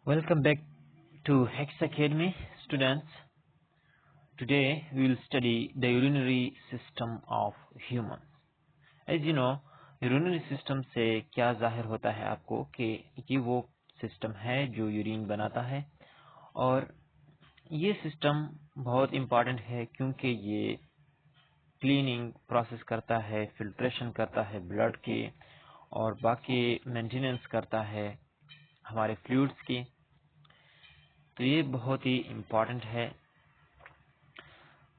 Welcome back to Hex Academy, students. Today we will study the urinary system of humans. As you know, urinary system से क्या जाहिर होता है आपको कि वो सिस्टम है जो यूरिन बनाता है, और ये सिस्टम बहुत इम्पॉर्टेंट है क्योंकि ये क्लीनिंग प्रोसेस करता है, फिल्ट्रेशन करता है ब्लड के, और बाकी मेंटेनेंस करता है हमारे फ्लूइड्स की। तो ये बहुत ही इम्पॉर्टेंट है।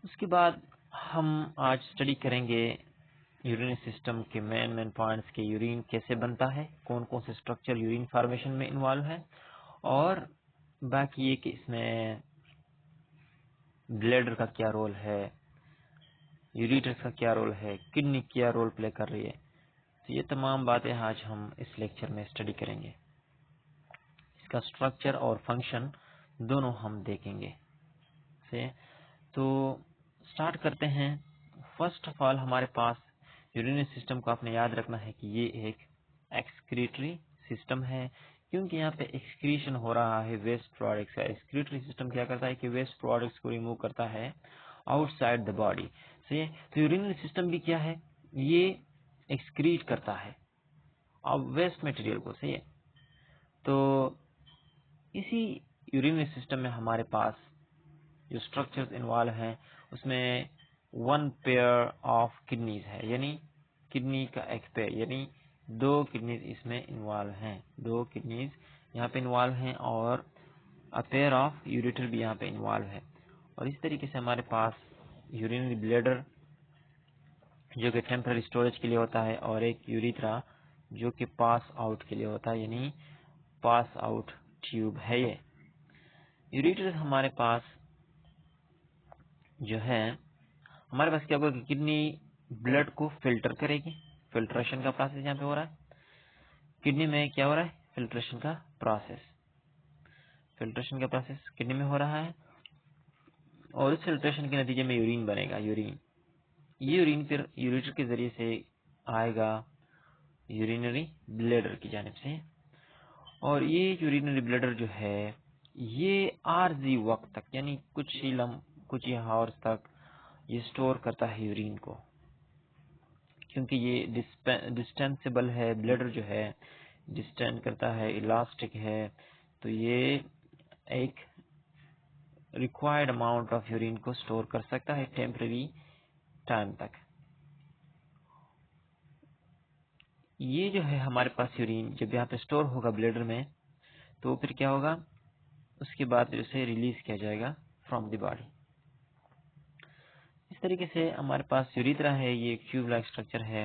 उसके बाद हम आज स्टडी करेंगे यूरिन सिस्टम के मेन पॉइंट्स के, यूरिन कैसे बनता है, कौन कौन से स्ट्रक्चर यूरिन फॉर्मेशन में इन्वॉल्व है, और बाकी ये कि इसमें ब्लैडर का क्या रोल है, यूरेटर का क्या रोल है, किडनी क्या रोल प्ले कर रही है। तो ये तमाम बातें आज हम इस लेक्चर में स्टडी करेंगे। इसका स्ट्रक्चर और फंक्शन दोनों हम देखेंगे से। तो स्टार्ट करते हैं। फर्स्ट ऑफ ऑल हमारे पास यूरिनरी सिस्टम को आपने याद रखना है कि ये एक एक्सक्रीटरी सिस्टम है, क्योंकि यहाँ पे एक्सक्रीशन हो रहा है वेस्ट प्रोडक्ट्स का। एक्सक्रीटरी सिस्टम क्या करता है कि वेस्ट प्रोडक्ट्स को रिमूव करता है आउटसाइड द बॉडी से। तो यूरिनरी सिस्टम भी क्या है, ये एक्सक्रीट करता है अब वेस्ट मटेरियल को, सही है। तो इसी यूरिनरी सिस्टम में हमारे पास जो स्ट्रक्चर्स इन्वॉल्व हैं उसमें वन पेयर ऑफ किडनीज है, यानी किडनी का एक पेयर, यानी दो किडनीज इसमें इन्वॉल्व हैं। दो किडनीज यहाँ पे इन्वॉल्व हैं और अ पेयर ऑफ यूरेटर भी यहाँ पे इन्वॉल्व है। और इस तरीके से हमारे पास यूरिनरी ब्लैडर जो कि टेम्पररी स्टोरेज के लिए होता है, और एक यूरिथ्रा जो कि पास आउट के लिए होता है, यानी पास आउट ट्यूब है। ये यूरेटर हमारे पास जो है, हमारे पास क्या होगा कि किडनी ब्लड को फिल्टर करेगी। फिल्ट्रेशन का प्रोसेस यहाँ पे हो रहा है। किडनी में क्या हो रहा है, फिल्ट्रेशन का प्रोसेस। फिल्ट्रेशन का प्रोसेस किडनी में हो रहा है, और इस फिल्ट्रेशन के नतीजे में यूरिन बनेगा। ये यूरिन फिर यूरेटर के जरिए से आएगा यूरिनरी ब्लैडर की जानिब से, और ये यूरिनरी ब्लैडर जो है ये आरजी वक्त तक, यानी कुछ ही हावर्स तक ये स्टोर करता है यूरिन को, क्योंकि ये डिस्टेंसेबल है। ब्लैडर जो है डिस्टेंड करता है, इलास्टिक है, तो ये एक रिक्वायर्ड अमाउंट ऑफ यूरिन को स्टोर कर सकता है टेम्पररी टाइम तक। ये जो है हमारे पास यूरिन जब यहाँ पे स्टोर होगा ब्लैडर में, तो फिर क्या होगा, उसके बाद उसे रिलीज किया जाएगा फ्रॉम द बॉडी। इस तरीके से हमारे पास यूरिथ्रा है, ये एक ट्यूब लाइक स्ट्रक्चर है,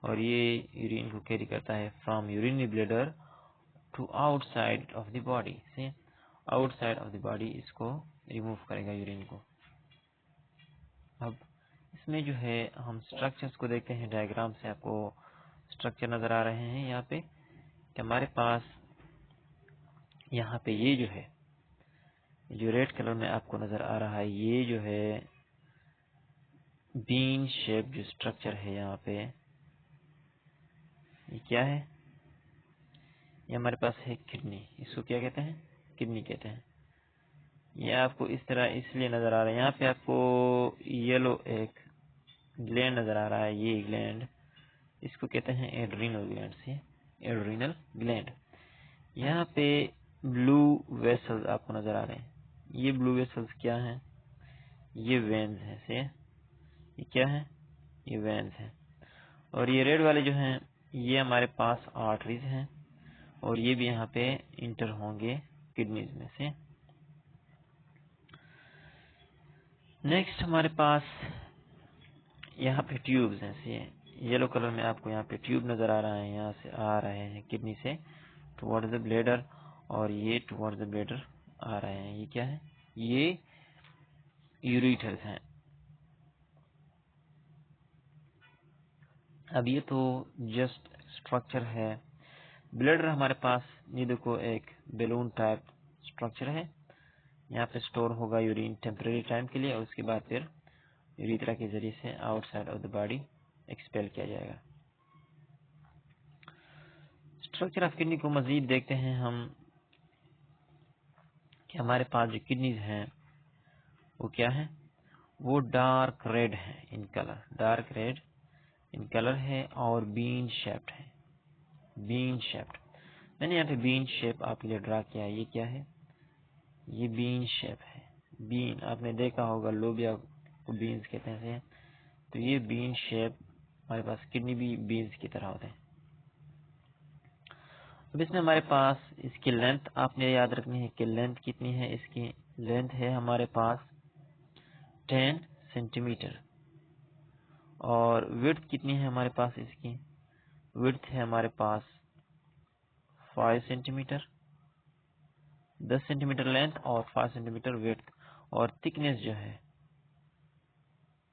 और ये यूरिन को कैरी करता है from urinary bladder to outside of the body से। आउटसाइड ऑफ द बॉडी इसको रिमूव करेगा यूरिन को। अब इसमें जो है हम स्ट्रक्चर्स को देखते हैं। डायग्राम से आपको स्ट्रक्चर नजर आ रहे हैं यहाँ पे कि हमारे पास यहाँ पे ये जो है, जो रेड कलर में आपको नजर आ रहा है, ये जो है बीन शेप जो स्ट्रक्चर है यहाँ पे, ये क्या है, ये हमारे पास है किडनी। इसको क्या कहते हैं, किडनी कहते हैं। ये आपको इस तरह इसलिए नजर आ रहा है, यहाँ पे आपको येलो एक ग्लैंड नजर आ रहा है। ये ग्लैंड, इसको कहते हैं एड्रीनल ग्लैंड से, एड्रीनल ग्लैंड। यहाँ पे ब्लू वेसल्स आपको नजर आ रहे हैं। ये ब्लू वेसल्स क्या हैं, ये वेन्स हैं से। ये क्या है, ये वेन्स हैं। और ये रेड वाले जो हैं ये हमारे पास आर्टरीज हैं, और ये भी यहाँ पे इंटर होंगे किडनीज में से। नेक्स्ट हमारे पास यहाँ पे ट्यूब्स हैं से। येलो कलर में आपको यहाँ पे ट्यूब नजर आ रहा है, यहाँ से आ रहे हैं किडनी से टुवर्ड्स द ब्लैडर, और ये टुवर्ड्स द ब्लैडर आ रहे हैं। ये क्या है, ये यूरेटर्स हैं। अब ये तो जस्ट स्ट्रक्चर है। ब्लैडर हमारे पास ये देखो एक बैलून टाइप स्ट्रक्चर है, यहाँ पे स्टोर होगा यूरिन टेम्पररी टाइम के लिए, और उसके बाद फिर यूरेथ्रा के जरिए से outside of the body expel किया जाएगा। स्ट्रक्चर ऑफ किडनी को मजीद देखते हैं हम। कि हमारे पास जो किडनीज हैं वो क्या है, वो डार्क रेड है in colour, dark red in colour है और बीन शेप्ड है, बीन शेप्ड। मैंने यहाँ पे बीन शेप आपके लिए ड्रा किया है। ये क्या है, ये बीन शेप है। बीन आपने देखा होगा, लोबिया को बीन्स कहते हैं। तो ये बीन शेप हमारे पास किडनी भी बीन्स की तरह होते हैं। अब इसमें हमारे पास इसकी लेंथ आपने याद रखनी है कि लेंथ कितनी है। इसकी लेंथ है हमारे पास 10 सेंटीमीटर और विड्थ कितनी है हमारे पास, इसकी विड्थ है हमारे पास 5 सेंटीमीटर, 10 सेंटीमीटर लेंथ और 5 सेंटीमीटर विड्थ। और थिकनेस जो है,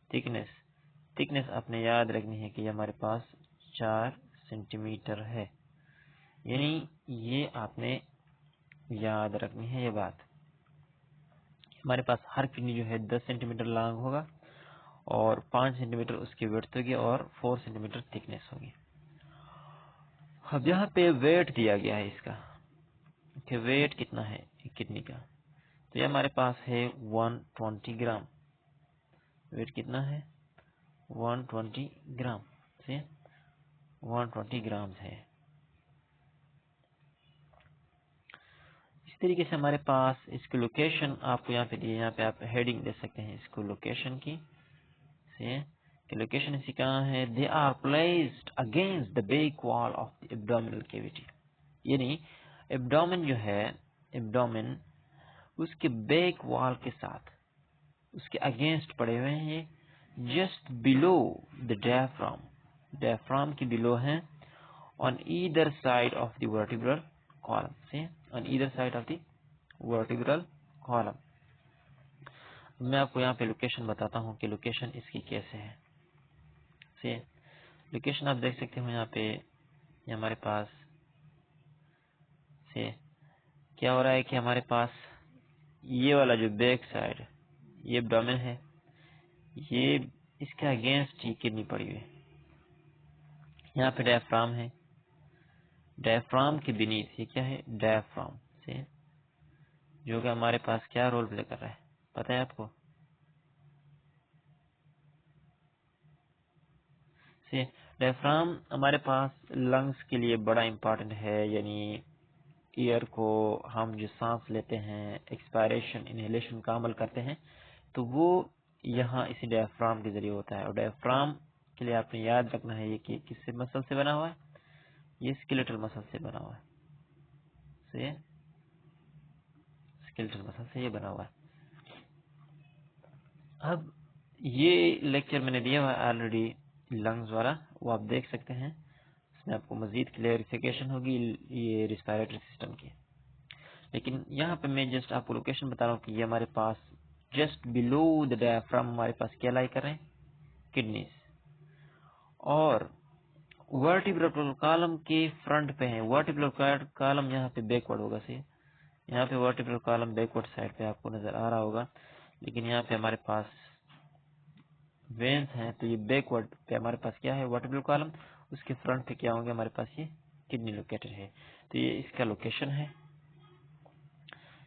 थिकनेस आपने याद रखनी है कि हमारे पास 4 सेंटीमीटर है। यानी ये आपने याद रखनी है ये बात। हमारे पास हर किडनी जो है 10 सेंटीमीटर लॉन्ग होगा और 5 सेंटीमीटर उसकी विड्थ होगी और 4 सेंटीमीटर थिकनेस होगी। अब यहाँ पे वेट दिया गया है इसका कि वेट कितना है किडनी का। तो ये हमारे पास है 120 ग्राम। वेट कितना है, 120 ग्राम से 120 ग्राम है। इस तरीके से हमारे पास इसकी लोकेशन आपको यहाँ पे दिए, यहाँ पे आप हेडिंग दे सकते हैं इसको लोकेशन की से कि लोकेशन इसकी कहाँ है। They are placed against the back wall of the abdominal cavity. यानी एब्डोमेन जो है, एब्डोमेन उसके बैक वॉल के साथ उसके अगेंस्ट पड़े हुए हैं, ये just below the diaphragm, diaphragm के बिलो हैं, on either side of the vertebral column से, on either side of the vertebral column. मैं आपको यहाँ पे लोकेशन बताता हूँ कि लोकेशन इसकी कैसे है। से लोकेशन आप देख सकते हो यहाँ पे, ये हमारे पास से क्या हो रहा है कि हमारे पास ये वाला जो बैक साइड ये एब्डोमेन है, ये इसके अगेंस्ट ही किडनी पड़ी हुई है। यहाँ पे डायफ्राम है, डायफ्राम के बीनीथ ये क्या है, डायफ्राम से जो कि हमारे पास क्या रोल प्ले कर रहा है पता है आपको। से डायफ्राम हमारे पास लंग्स के लिए बड़ा इम्पोर्टेंट है। यानी एयर को हम जो सांस लेते हैं, एक्सपायरेशन इनहेलेशन का अमल करते हैं, तो वो यहाँ इसी डायफ्राम के जरिए होता है। और डायफ्राम के लिए आपने याद रखना है ये कि किससे मसल से बना हुआ है, ये स्केलेटल मसल से बना हुआ है, से स्केलेटल मसल से ये बना हुआ है। अब ये लेक्चर मैंने दिया हुआ है ऑलरेडी लंग्स वाला, वो आप देख सकते हैं। इसमें आपको मजीद क्लियरिफिकेशन होगी ये रिस्पायरेटरी सिस्टम की। लेकिन यहाँ पे मैं जस्ट आपको लोकेशन बता रहा हूँ कि ये हमारे पास जस्ट बिलो द डायफ्राम हमारे पास क्या लाई कर रहे हैं, किडनीज। और वर्टिब्रल कॉलम के फ्रंट पे है। वर्टिब्रल कॉलम यहाँ पे बैकवर्ड होगा से, यहाँ पे वर्टिब्रल कॉलम बैकवर्ड साइड पे आपको नजर आ रहा होगा। लेकिन यहाँ पे हमारे पास वेन्स हैं, तो ये बैकवर्ड पे हमारे पास क्या है, वर्टिब्रल कॉलम। उसके फ्रंट पे क्या होंगे हमारे पास, ये किडनी लोकेटेड है। तो ये इसका लोकेशन है।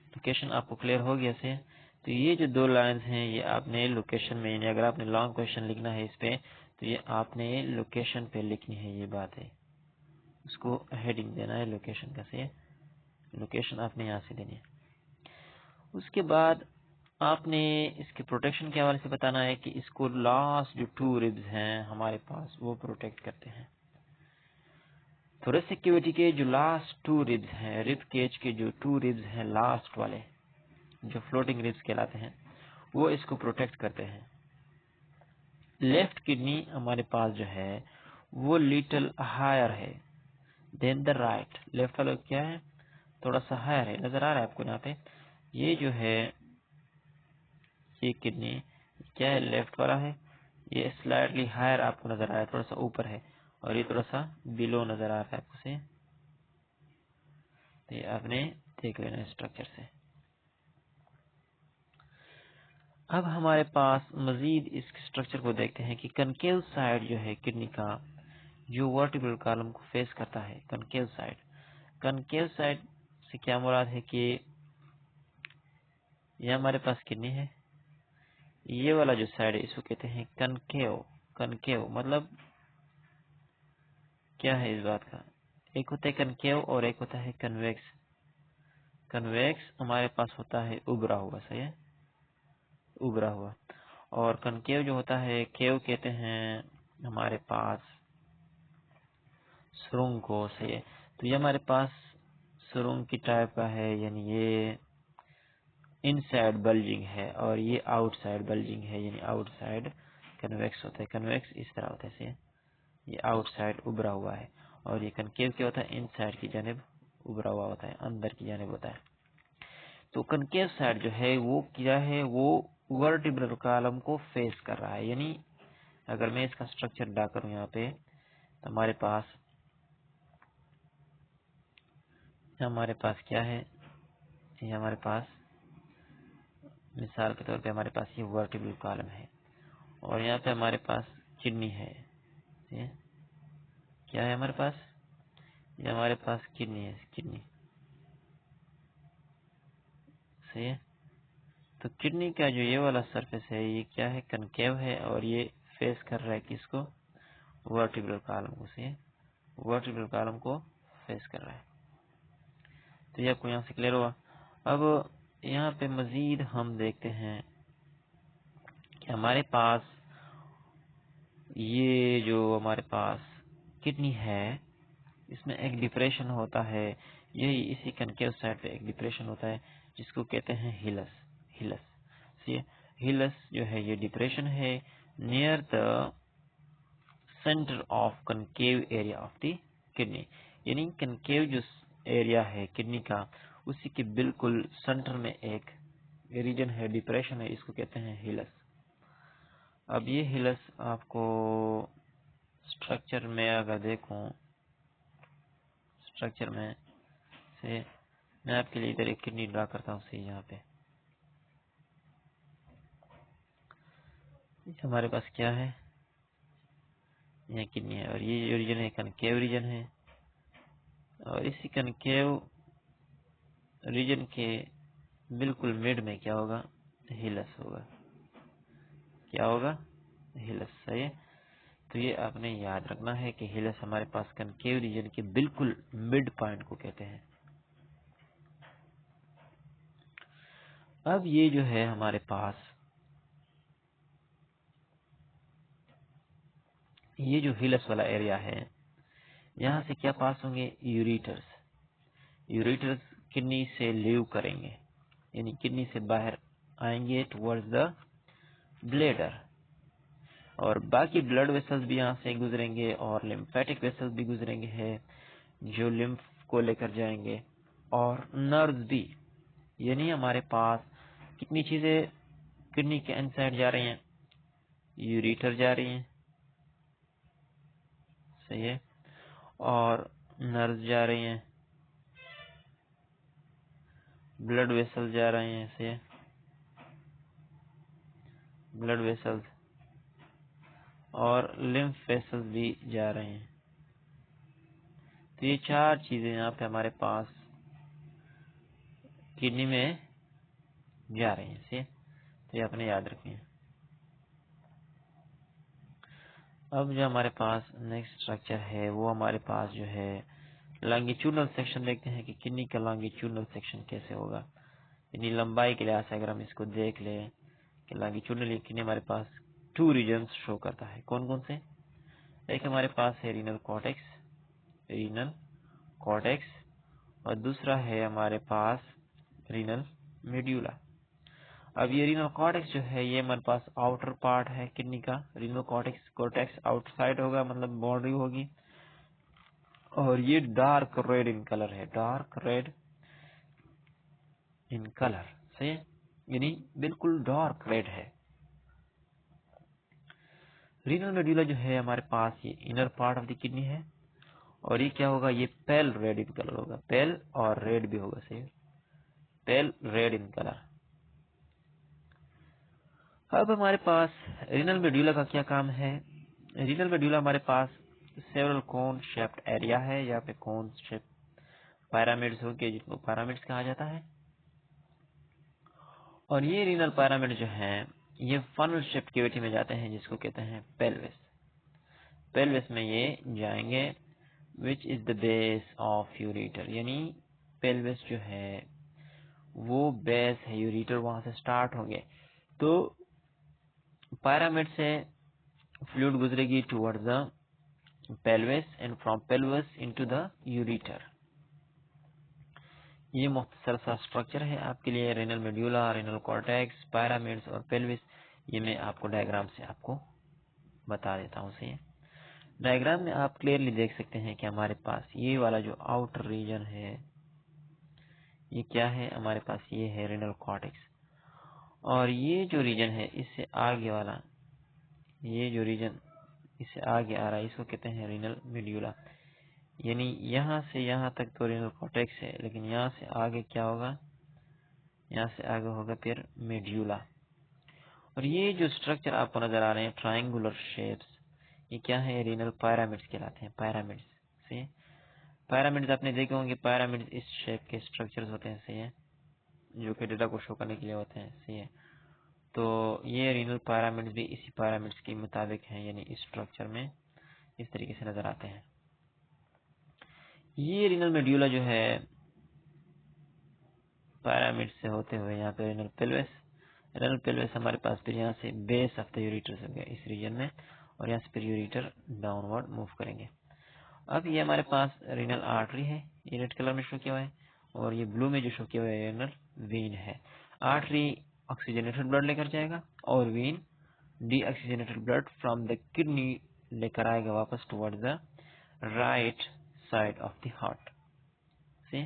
लोकेशन आपको क्लियर हो गया से। तो ये जो दो लाइंस हैं ये आपने लोकेशन में, यानी अगर आपने लॉन्ग क्वेश्चन लिखना है इस पे, तो ये आपने लोकेशन पे लिखनी है। ये बात है, उसको हेडिंग देना है लोकेशन का से, लोकेशन आपने यहाँ से देनी है। उसके बाद आपने इसके प्रोटेक्शन के हवाले से बताना है कि इसको लास्ट जो 2 रिब्स हैं हमारे पास वो प्रोटेक्ट करते हैं। थोरेसिक कैविटी के जो लास्ट 2 रिब्स हैं, रिब केज के जो 2 रिब्स हैं लास्ट वाले, जो फ्लोटिंग रिब्स कहलाते हैं, वो इसको प्रोटेक्ट करते हैं। लेफ्ट किडनी हमारे पास जो है वो लिटिल हायर है देन द राइट। लेफ्ट वाला क्या है, थोड़ा सा हायर है, नजर आ रहा है आपको यहाँ पे। ये जो है ये किडनी क्या है, लेफ्ट वाला है, ये स्लाइटली हायर आपको नजर आ रहा है, थोड़ा सा ऊपर है। और ये थोड़ा सा बिलो नजर आ रहा है आपको से। तो ये आपने देख लेना स्ट्रक्चर से। अब हमारे पास मजीद इस स्ट्रक्चर को देखते हैं कि कनकेव साइड जो है किडनी का, जो वर्टिब्रल कॉलम को फेस करता है, कनकेव साइड। कनकेव साइड से क्या मुराद है कि ये हमारे पास किडनी है। ये वाला जो साइड है इसको कहते हैं कनकेव। कनकेव मतलब क्या है इस बात का, एक होता है कनकेव और एक होता है कन्वेक्स। कन्वेक्स हमारे पास होता है उभरा हुआ, सही है, उभरा हुआ। और कनकेव जो होता है, केव कहते हैं हमारे पास सुरंग को, सही है। तो ये हमारे पास सुरंग की टाइप का है, यानी ये इनसाइड बल्जिंग है और ये आउटसाइड बल्जिंग है, यानी आउटसाइड कन्वेक्स होता है। कन्वेक्स इस तरह होता है, सही है, ये आउटसाइड उभरा हुआ है। और ये कनकेव क्या होता है, इनसाइड की जानिब उभरा हुआ होता है, अंदर की जानिब होता है। तो कनकेव साइड जो है वो क्या है, वो वर्टिब्रल कॉलम को फेस कर रहा है। यानी अगर मैं इसका स्ट्रक्चर ड्रा करूं यहाँ पे, तो हमारे पास क्या है, ये हमारे पास मिसाल के तौर पे हमारे पास ये वर्टिब्रल कॉलम है और यहाँ पे हमारे पास किडनी है। ये क्या है हमारे पास, ये हमारे पास किडनी है, किडनी, सही है। तो किडनी का जो ये वाला सरफेस है ये क्या है, कनकेव है और ये फेस कर रहा है किसको, वर्टिब्रल कॉलम को, सही है, वर्टिब्रल कॉलम को फेस कर रहा है। तो ये आपको यहाँ से क्लियर हुआ। अब यहाँ पे मजीद हम देखते हैं कि हमारे पास ये जो हमारे पास किडनी है इसमें एक डिप्रेशन होता है, यही इसी कनकेव साइड पे एक डिप्रेशन होता है जिसको कहते हैं हिलस। हिलस, हिलस जो है ये डिप्रेशन है near the centre of concave area of the kidney. यानी कनकेव जो एरिया है किडनी का, उसी के बिल्कुल सेंटर में एक रीजन है, डिप्रेशन है, इसको कहते हैं हिलस। अब ये हिलस आपको स्ट्रक्चर में अगर देखूं, स्ट्रक्चर में से मैं आपके लिए इधर एक किडनी ड्रा करता हूँ, सही, यहाँ पे हमारे पास क्या है, यह किडनी है और ये जो रीजन है कनकेव रीजन है और इसी कनकेव रीजन के बिल्कुल मिड में क्या होगा, हिलस होगा। क्या होगा, हिलस, सही है। तो ये आपने याद रखना है कि हिलस हमारे पास कनकेव रीजन के बिल्कुल मिड पॉइंट को कहते हैं। अब ये जो है हमारे पास ये जो हिलस वाला एरिया है, यहाँ से क्या पास होंगे, यूरेटर्स। यूरेटर्स किडनी से लीव करेंगे, यानी किडनी से बाहर आएंगे टुवर्ड्स द ब्लेडर, और बाकी ब्लड वेसल्स भी यहाँ से गुजरेंगे और लिम्फेटिक वेसल्स भी गुजरेंगे हैं जो लिम्फ को लेकर जाएंगे, और नर्व्स भी। यानी हमारे पास कितनी चीजें किडनी के इनसाइड जा रही हैं, यूरेटर जा रही हैं, सही है, और नर्व्स जा रही हैं, ब्लड वेसल जा रहे हैं, सही है, ब्लड वेसल्स और लिम्फ वेसल्स भी जा रहे हैं। तो ये चार चीजें यहाँ पे हमारे पास किडनी में जा रही हैं, सही है। तो ये आपने याद रखनी है। अब जो हमारे पास नेक्स्ट स्ट्रक्चर है वो हमारे पास जो है लॉन्गिट्यूडनल सेक्शन। देखते हैं कि किडनी का लॉन्गिट्यूडनल सेक्शन कैसे होगा। यानी लंबाई के लिहाज से अगर हम इसको देख लें कि लॉन्गिट्यूडनल किडनी हमारे पास 2 रीजन्स शो करता है। कौन कौन से, एक हमारे पास है रीनल कॉर्टेक्स, रीनल कॉर्टेक्स, और दूसरा है हमारे पास रीनल मेड्यूला। अब ये रीनल कॉर्टेक्स जो है ये हमारे पास आउटर पार्ट है किडनी का। रीनल कॉर्टेक्स आउटसाइड होगा, मतलब बाउंड्री होगी, और ये डार्क रेड इन कलर है, डार्क रेड इन कलर, सही है, यानी बिल्कुल डार्क रेड है। रीनल मेडुला जो है हमारे पास ये inner part of the kidney है, और ये क्या होगा, ये पेल रेड इन कलर होगा, पेल और रेड भी होगा, सही, पेल रेड इन कलर। अब हमारे पास रीनल मेडुला का क्या काम है। रीनल मेडुला हमारे पास सेवरल कोन शेप्ड एरिया है, यहाँ पे कोन शेप पिरामिड्स होंगे जिनको पिरामिड्स कहा जाता है, और ये रीनल पैरामिड जो है ये फनल शेप्ड कैविटी में जाते हैं जिसको कहते हैं पेल्विस। पेल्विस में ये जाएंगे which is the base of ureter, यानी पेल्विस जो है वो बेस है, यूरेटर वहां से स्टार्ट होंगे। तो पैरामिड से फ्लूइड गुजरेगी towards the pelvis and from pelvis into the ureter। ये मुख्तसर सा स्ट्रक्चर है आपके लिए, renal medulla, renal cortex, pyramids और पेल्विस। ये मैं आपको डायग्राम से आपको बता देता हूँ। सही है, डायग्राम में आप क्लियरली देख सकते हैं कि हमारे पास ये वाला जो आउटर रीजन है ये क्या है, हमारे पास ये है रेनल कॉर्टेक्स। और ये जो रीजन है इससे आगे वाला, ये जो रीजन इससे आगे आ रहा है इसको कहते हैं रेनल मेड्यूला। यानी यहाँ से यहाँ तक तो रेनल कॉर्टेक्स है, लेकिन यहाँ से आगे क्या होगा, यहाँ से आगे होगा फिर मेड्यूला। और ये जो स्ट्रक्चर आपको नजर आ रहे हैं ट्रायंगुलर शेप्स, ये क्या है, रेनल पैरामिड्स कहलाते हैं। पैरामिड्स से पैरामिड्स आपने देखे होंगे, पैरामिड्स इस शेप के स्ट्रक्चर्स होते हैं। सही है, जो कि डेटा को शो करने के लिए होते हैं। सही है, तो ये रेनल पैरामिड्स भी इसी पैरामिड्स के मुताबिक हैं, यानी इस स्ट्रक्चर में इस तरीके से नजर आते हैं। ये रेनल मेड्यूला जो है पैरामिड से होते हुए यहाँ पे रेनल पेल्विस, रेनल पेल्विस हमारे पास फिर यहाँ से बेस ऑफ द यूरेटर से गया इस रीजन में, और यहाँ से फिर यूरेटर डाउनवर्ड मूव करेंगे। अब ये हमारे पास रेनल आर्टरी है, ये रेड कलर में शो किया हुआ है, और ये ब्लू में जो शो किया हुआ है रेनल वेन है। आर्टरी ऑक्सीजनेटेड ब्लड लेकर जाएगा और when deoxygenated blood from the kidney लेकर आएगा वापस towards the right side of the heart से।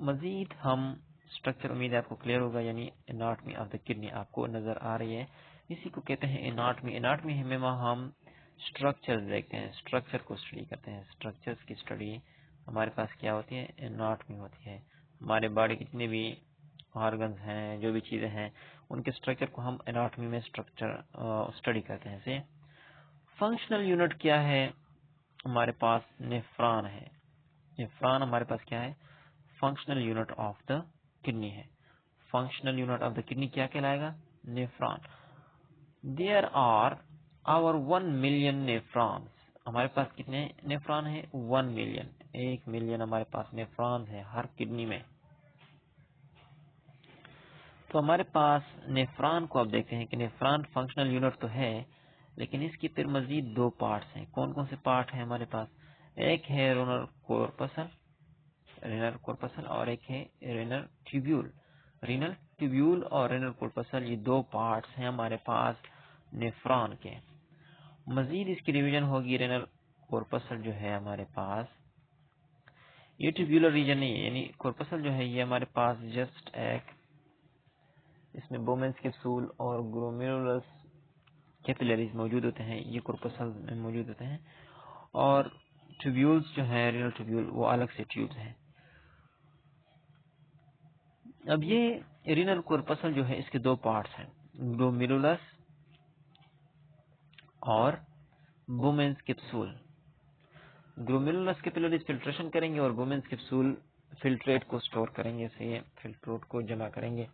मजीद हम स्ट्रक्चर, उम्मीद है आपको क्लियर होगा, यानी एनाटॉमी ऑफ द किडनी आपको नजर आ रही है। इसी को कहते हैं एनाटॉमी। एनाटॉमी में हम स्ट्रक्चर देखते हैं, स्ट्रक्चर को स्टडी करते हैं। स्ट्रक्चर्स की स्टडी हमारे पास क्या होती है, एनाटॉमी होती है। हमारे बॉडी जितने भी ऑर्गन्स हैं, जो भी चीजें हैं, उनके स्ट्रक्चर को हम एनाटॉमी में स्ट्रक्चर स्टडी करते हैं। से फंक्शनल यूनिट क्या है, हमारे पास नेफ्रॉन है। नेफ्रॉन हमारे पास क्या है, functional unit of the kidney है। Functional unit of the kidney क्या कहलाएगा, nephron. There are our 1 million nephrons. हमारे पास कितने नेफ्रॉन है, 1 मिलियन, 1 मिलियन हमारे पास नेफ्रॉन्स है हर किडनी में। तो हमारे पास नेफ्रॉन को आप देखते हैं कि नेफ्रॉन फंक्शनल यूनिट तो है, लेकिन इसकी फिर मजीद 2 पार्ट्स हैं। कौन कौन से पार्ट है हमारे पास, एक है रेनल कॉर्पसल, रेनल कॉर्पसल, और एक है रेनल ट्यूब्यूल। रेनल ट्यूब्यूल और रेनल कॉर्पसल, ये 2 पार्ट्स हैं हमारे पास नेफ्रॉन के। मजीद इसकी रिवीजन होगी, रेनल कॉर्पसल जो है हमारे पास, ये ट्यूब्यूलर रीजन नहीं है, यानी कॉर्पसल जो है ये हमारे पास जस्ट एक, इसमें बोमेंस कैप्सूल और ग्लोमेरुलस कैपिलरीज मौजूद होते हैं, ये कॉर्पसल में मौजूद होते हैं। और ट्यूब्यूल्स जो है रेनल ट्यूब्यूल वो अलग से ट्यूब्स हैं। अब ये रेनल कॉर्पसल जो है इसके 2 पार्ट्स हैं, ग्लोमेरुलस और बोमेंस कैप्सूल। ग्लोमेरुलस कैपिलरीज फिल्ट्रेशन करेंगे और बोमेंस कैप्सूल फिल्ट्रेट को स्टोर करेंगे, से फिल्ट्रेट को जमा करेंगे।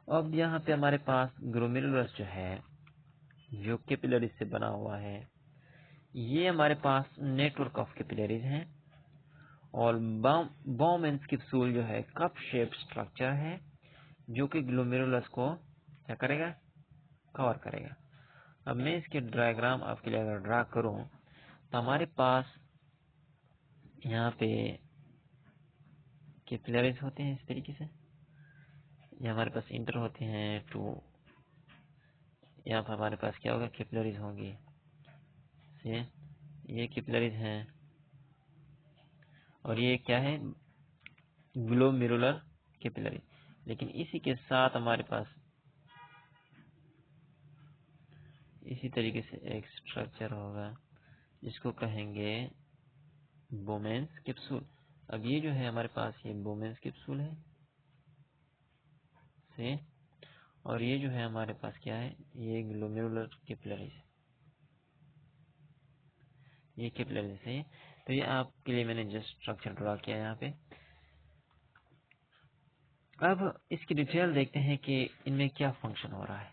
अब यहाँ पे हमारे पास ग्लोमेरुलस जो है जो कैपिलरीज से बना हुआ है, ये हमारे पास नेटवर्क ऑफ कैपिलरीज हैं। और बोमेंस कैप्सूल जो है कप शेप स्ट्रक्चर है जो कि ग्लोमेरुलस को क्या करेगा, कवर करेगा। अब मैं इसके डायग्राम आपके लिए अगर ड्रा करूं तो हमारे पास यहाँ पे कैपिलरीज होते हैं इस तरीके से, ये हमारे पास इंटर होते हैं टू, यहाँ पर हमारे पास क्या होगा, कैपिलरीज होंगी। से ये कैपिलरीज हैं और ये क्या है, ग्लोमेरुलर कैपिलरी। लेकिन इसी के साथ हमारे पास इसी तरीके से एक स्ट्रक्चर होगा जिसको कहेंगे बोमेंस कैप्सूल। अब ये जो है हमारे पास ये बोमेंस कैप्सूल है से, और ये जो है हमारे पास क्या है, ये ग्लोमेरुलर कैपिलरीज, ये कैपिलरीज है। तो ये आपके लिए मैंने जस्ट स्ट्रक्चर ड्रा किया यहाँ पे। अब इसकी डिटेल देखते हैं कि इनमें क्या फंक्शन हो रहा है।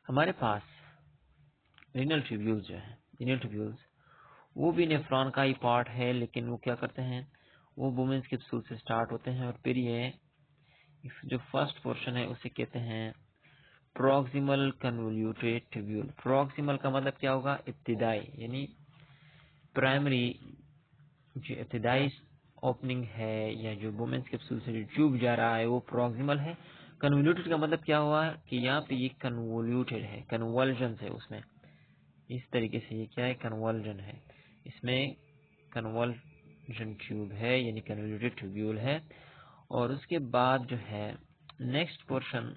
हमारे पास रीनल ट्यूब्यूल्स जो है, रीनल ट्यूब्यूल्स वो भी नेफ्रॉन का ही पार्ट है, लेकिन वो क्या करते हैं, वो वुमेन्स कैप्सूल से स्टार्ट होते हैं और फिर ये जो फर्स्ट पोर्शन है उसे कहते हैं प्रॉक्सिमल कन्वोल्यूटेड ट्यूब्यूल। प्रॉक्सिमल का मतलब क्या होगा, इब्तिदाई, यानी प्राइमरी जो इब्तिदाई ओपनिंग है या जो वुमेन्स कैप्सूल से जो ट्यूब जा रहा है वो प्रॉक्सिमल है। कन्वोल्यूटेड का मतलब क्या हुआ कि यहाँ पे ये कन्वोल्यूटेड है, कन्वर्जन है उसमें, इस तरीके से ये क्या है, कन्वर्जन है, इसमें कन्वर्जन ट्यूब है यानी कन्वोल्यूटेड ट्यूब्यूल है। और उसके बाद जो है next portion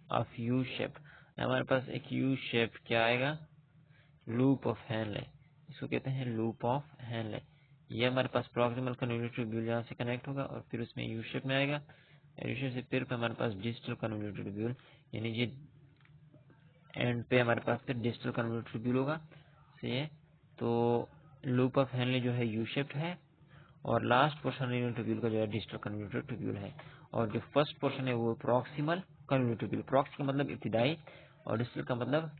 of U shape, हमारे पास एक यू शेप क्या आएगा, लूप ऑफ हेनले, इसको कहते हैं लूप ऑफ हेनले। ये हमारे पास प्रॉक्सिमल कन्वोल्यूटेड ट्यूब्यूल यहाँ से कनेक्ट होगा और फिर उसमें यू शेप में आएगा, यू शेप से फिर हमारे पास डिस्टल कन्वोल्यूटेड ट्यूब्यूल, यानी ये एंड पे हमारे पास फिर डिस्टल कन्वोल्यूटेड ट्यूब्यूल होगा से। तो लूप ऑफ हेनले जो है यू शेप्ड है और लास्ट पोर्शन रीनल ट्यूब्यूल का जो है डिस्टल कन्वोल्यूटेड ट्यूब्यूल है, और जो फर्स्ट पोर्शन है वो प्रॉक्सिमल कन्वोल्यूटेड ट्यूब्यूल। प्रॉक्स का मतलब इब्तिदाई और डिस्टल का मतलब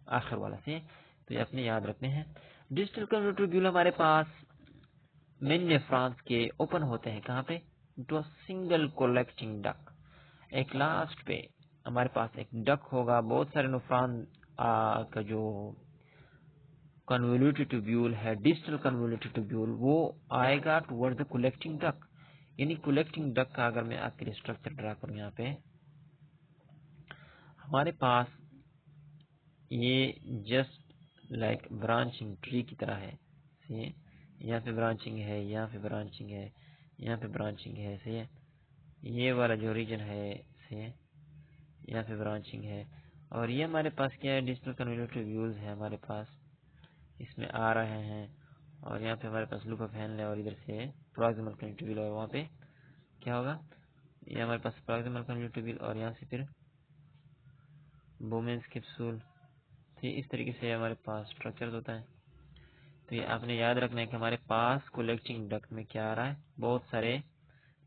आखिर वाला से, तो ये अपने याद रखते हैं। डिस्टल कन्वोल्यूटेड ट्यूब्यूल हमारे पास मेन नेफ्रॉन्स के ओपन होते हैं कहाँ पे, टू सिंगल कलेक्टिंग डक, एक लास्ट पे हमारे पास एक डक होगा, बहुत सारे नेफ्रॉन का जो कन्वोल्यूटेड ट्यूब्यूल है, डिस्टल कन्वोल्यूटेड ट्यूब्यूल, वो आएगा टुवर्ड द कलेक्टिंग डक। यानी कलेक्टिंग डक का अगर मैं आपके लिए स्ट्रक्चर ड्रा करूं, यहाँ पे हमारे पास ये जस्ट लाइक ब्रांचिंग ट्री की तरह है, सही, यहाँ पे ब्रांचिंग है, यहाँ पे ब्रांचिंग है, यहाँ पे ब्रांचिंग है, सही है, ये वाला जो रीजन है सही है, यहाँ पे ब्रांचिंग है। और ये हमारे पास क्या है, डिस्टल कन्वोल्यूटेड ट्यूब्यूल्स है हमारे पास, इसमें आ रहे हैं, और यहाँ पे हमारे पास लूप ऑफ हेनले और इधर से प्रॉक्सिमल कन्वोल्यूटेड ट्यूब्यूल, और वहाँ पे क्या होगा, ये हमारे पास प्रॉक्सिमल कन्वोल्यूटेड ट्यूब्यूल और यहाँ से फिर वुमेन्स कैप्सूल। तो इस तरीके से हमारे पास स्ट्रक्चर होता है। तो ये आपने याद रखना है कि हमारे पास कलेक्टिंग डक्ट में क्या आ रहा है, बहुत सारे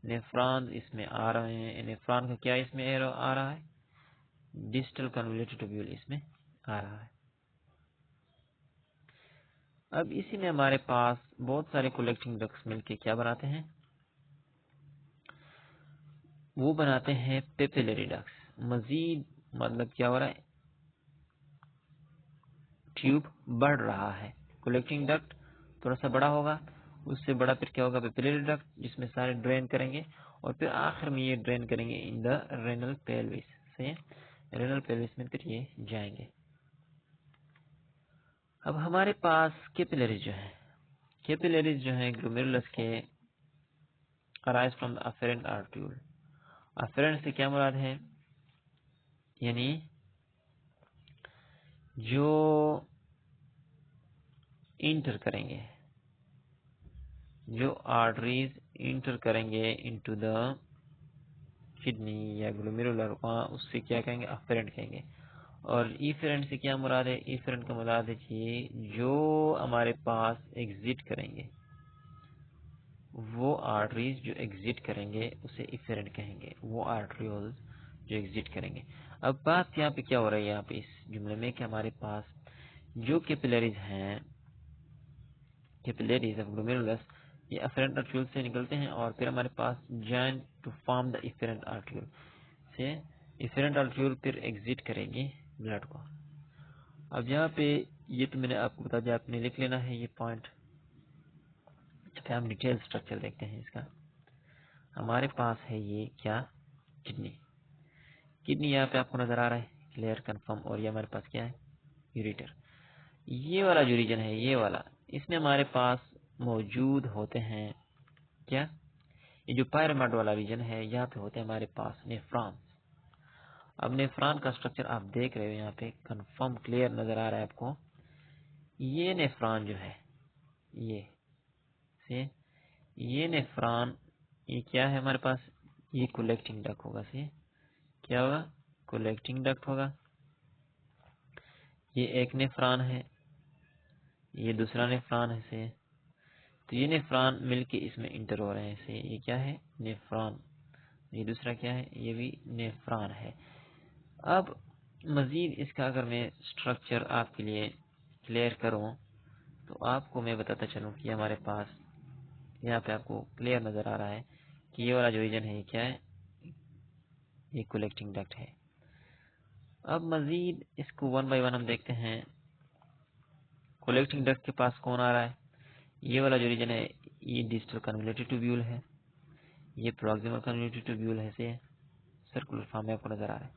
नेफ्रॉन इसमें आ रहे हैं। नेफ्रॉन का क्या इसमें आ रहा है, डिस्टल कन्वोल्यूटेड ट्यूब्यूल इसमें आ रहा है। अब इसी में हमारे पास बहुत सारे कलेक्टिंग डक्ट्स मिलके क्या बनाते हैं, वो बनाते हैं पेपिलरी डक्ट्स। मजीद मतलब क्या हो रहा है, ट्यूब बढ़ रहा है, कलेक्टिंग डक्ट थोड़ा सा बड़ा होगा, उससे बड़ा फिर क्या होगा, पेपिलरी डक्ट, जिसमें सारे ड्रेन करेंगे और फिर आखिर में ये ड्रेन करेंगे इन द रेनल पेल्विस। सही है, रेनल पेल्विस में फिर ये जाएंगे। अब हमारे पास कैपिलरीज जो है, कैपिलरीज जो है ग्लोमेरुलस के arise from the afferent arteriole. Afferent से क्या मुराद है, यानी जो इंटर करेंगे, जो आर्टरीज इंटर करेंगे इनटू द किडनी या ग्लोमेरुलर, वहाँ उससे क्या कहेंगे, अफेरेंट कहेंगे। और इफेरेंट से क्या मुराद है, इफेरेंट का मुराद है कि जो हमारे पास एग्जिट करेंगे, वो आर्टरीज जो एग्जिट करेंगे उसे इफेरेंट कहेंगे, वो आर्टरियोल्स जो एग्जिट करेंगे। अब बात यहाँ पे क्या हो रही है, यहाँ पे इस जुमले में कि हमारे पास जो कैपिलरीज हैं, कैपिलरीज ऑफ ग्लोमेरुलस, ये अफेरेंट आर्टरियोल से निकलते हैं और फिर हमारे पास join to form the efferent arteriole से, इफेरेंट आर्टरियोल फिर एग्जिट करेंगे ब्लड को। अब यहाँ पे ये तो मैंने आपको बता दिया, आपने लिख लेना है ये पॉइंट। फिर हम डिटेल स्ट्रक्चर देखते हैं इसका। हमारे पास है ये क्या, किडनी, किडनी यहाँ पे आपको नजर आ रहा है, क्लियर कंफर्म। और ये हमारे पास क्या है, यूरेटर। ये वाला जो रीजन है, ये वाला, इसमें हमारे पास मौजूद होते हैं क्या, ये जो पायरामाइड वाला रीजन है, यहाँ पे होते हैं हमारे पास नेफ्रॉन। अब नेफ्रॉन का स्ट्रक्चर आप देख रहे हो यहाँ पे, कंफर्म क्लियर नजर आ रहा है आपको। ये नेफ्रॉन जो है, ये से ये नेफ्रॉन, ये क्या है हमारे पास, ये कलेक्टिंग डक्ट होगा, से क्या होगा, कलेक्टिंग डक्ट होगा। ये एक नेफ्रॉन है, ये दूसरा नेफ्रॉन है से। तो ये नेफ्रॉन मिलके इसमें इंटर हो रहे हैं। से ये क्या है? नेफ्रॉन। ये दूसरा क्या है? ये भी नेफ्रॉन है। अब मजीद इसका अगर मैं स्ट्रक्चर आपके लिए क्लियर करूं तो आपको मैं बताता चलूं कि हमारे पास यहाँ पे आपको क्लियर नजर आ रहा है कि ये वाला जो रीजन है ये क्या है? ये कलेक्टिंग डक्ट है। अब मजीद इसको वन बाय वन हम देखते हैं। कलेक्टिंग डक्ट के पास कौन आ रहा है? ये वाला जो रीजन है ये डिस्टल कन्वोल्यूटेड ट्यूब्यूल है, ये प्रॉक्सिमल कन्वोल्यूटेड ट्यूब्यूल है से सर्कुलर फॉर्म में आपको नजर आ रहा है।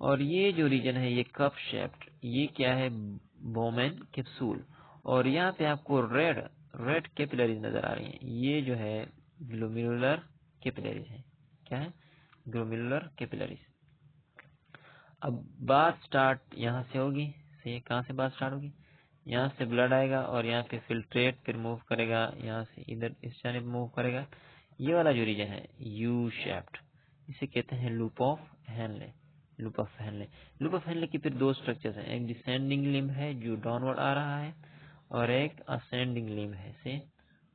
और ये जो रीजन है ये कप शेप्ड, ये क्या है? Bowman capsule. और यहाँ पे आपको रेड कैपिलरीज नजर आ रही हैं। ये जो है ग्लोमेरुलर कैपिलरीज है। क्या है? Glomerular capillaries. अब बात स्टार्ट यहाँ से होगी। से कहाँ से बात स्टार्ट होगी? यहाँ से ब्लड आएगा और यहाँ पे फिल्ट्रेट फिर मूव करेगा, यहाँ से इधर इस जानिब मूव करेगा। ये वाला जो रीजन है यू शेप्ड, इसे कहते हैं loop of Henle. Loop of Henle. Loop of Henle की फिर दो स्ट्रक्चर्स हैं। एक डिसेंडिंग लिम्ब है जो डाउनवर्ड आ रहा है और एक असेंडिंग लिम्ब है से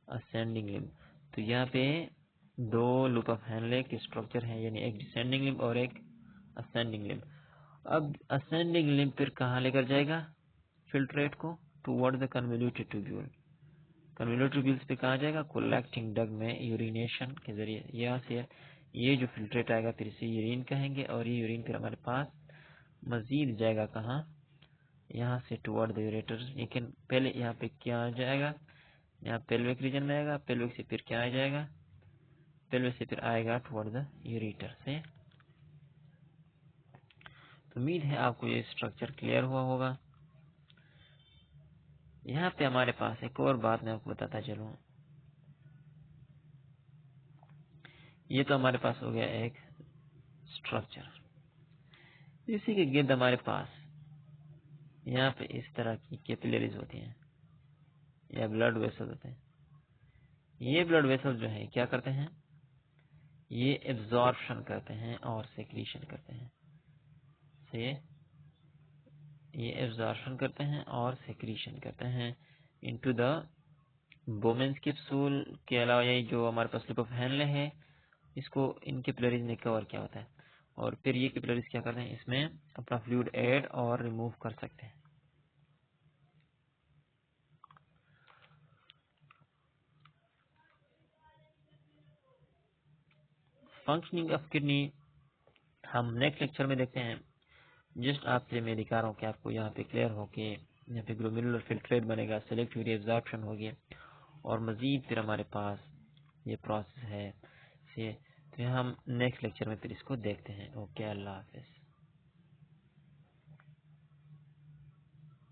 असेंडिंग लिम्ब। तो यहाँ पे दो लूप ऑफ हेनले के स्ट्रक्चर है, यानी एक डिसेंडिंग लिम्ब और एक असेंडिंग लिम्ब। अब असेंडिंग लिम्ब फिर कहाँ लेकर जाएगा फिल्ट्रेट को? Toward the convoluted tubule. Convoluted tubules पे कहाँ जाएगा? कलेक्टिंग डक्ट में यूरिनेशन के जरिए यहाँ से ये जो फिल्ट्रेट आएगा फिर इसे यूरिन कहेंगे और ये यूरिन फिर हमारे पास मजीद जाएगा कहाँ? यहाँ से टुवर्ड द यूरेटर। लेकिन पहले यहाँ पे क्या आ जाएगा? यहाँ पेल्विक रीजन में आएगा, पेल्विक से फिर क्या आ जाएगा? पेल्विक से फिर आएगा टुवर्ड द यूरेटर से। तो उम्मीद है आपको ये स्ट्रक्चर क्लियर हुआ होगा। यहाँ पे हमारे पास एक और बात मैं आपको बताता चलूं। ये तो हमारे पास हो गया एक स्ट्रक्चर। इसी के गिर्द हमारे पास यहाँ पे इस तरह की कैपिलरीज होती हैं या ब्लड वेसल होते हैं। ये ब्लड वेसल जो है क्या करते हैं? ये एब्जॉर्प्शन करते हैं और सेक्रीशन करते हैं। से ये एब्जॉर्प्शन करते हैं और सेक्रीशन करते हैं इनटू द बोमेन्स कैप्सूल। के अलावा ये जो हमारे पास लूप ऑफ हेनले है इसको इन कैपिलरीज ने कवर किया होता है और फिर ये कैपिलरीज क्या करते हैं? इसमें अपना फ्लूइड ऐड और रिमूव कर सकते हैं। फंक्शनिंग ऑफ किडनी हम नेक्स्ट लेक्चर में देखते हैं। जस्ट आपसे मैं दिखा रहा हूँ कि आपको यहाँ पे क्लियर हो कि यहाँ पे ग्लोमेरुलर फिल्ट्रेट बनेगा, सेलेक्टिव एब्जॉर्प्शन होगी और मजीद फिर हमारे पास ये प्रोसेस है से। तो हम नेक्स्ट लेक्चर में फिर इसको देखते हैं। ओके, अल्लाह हाफिज।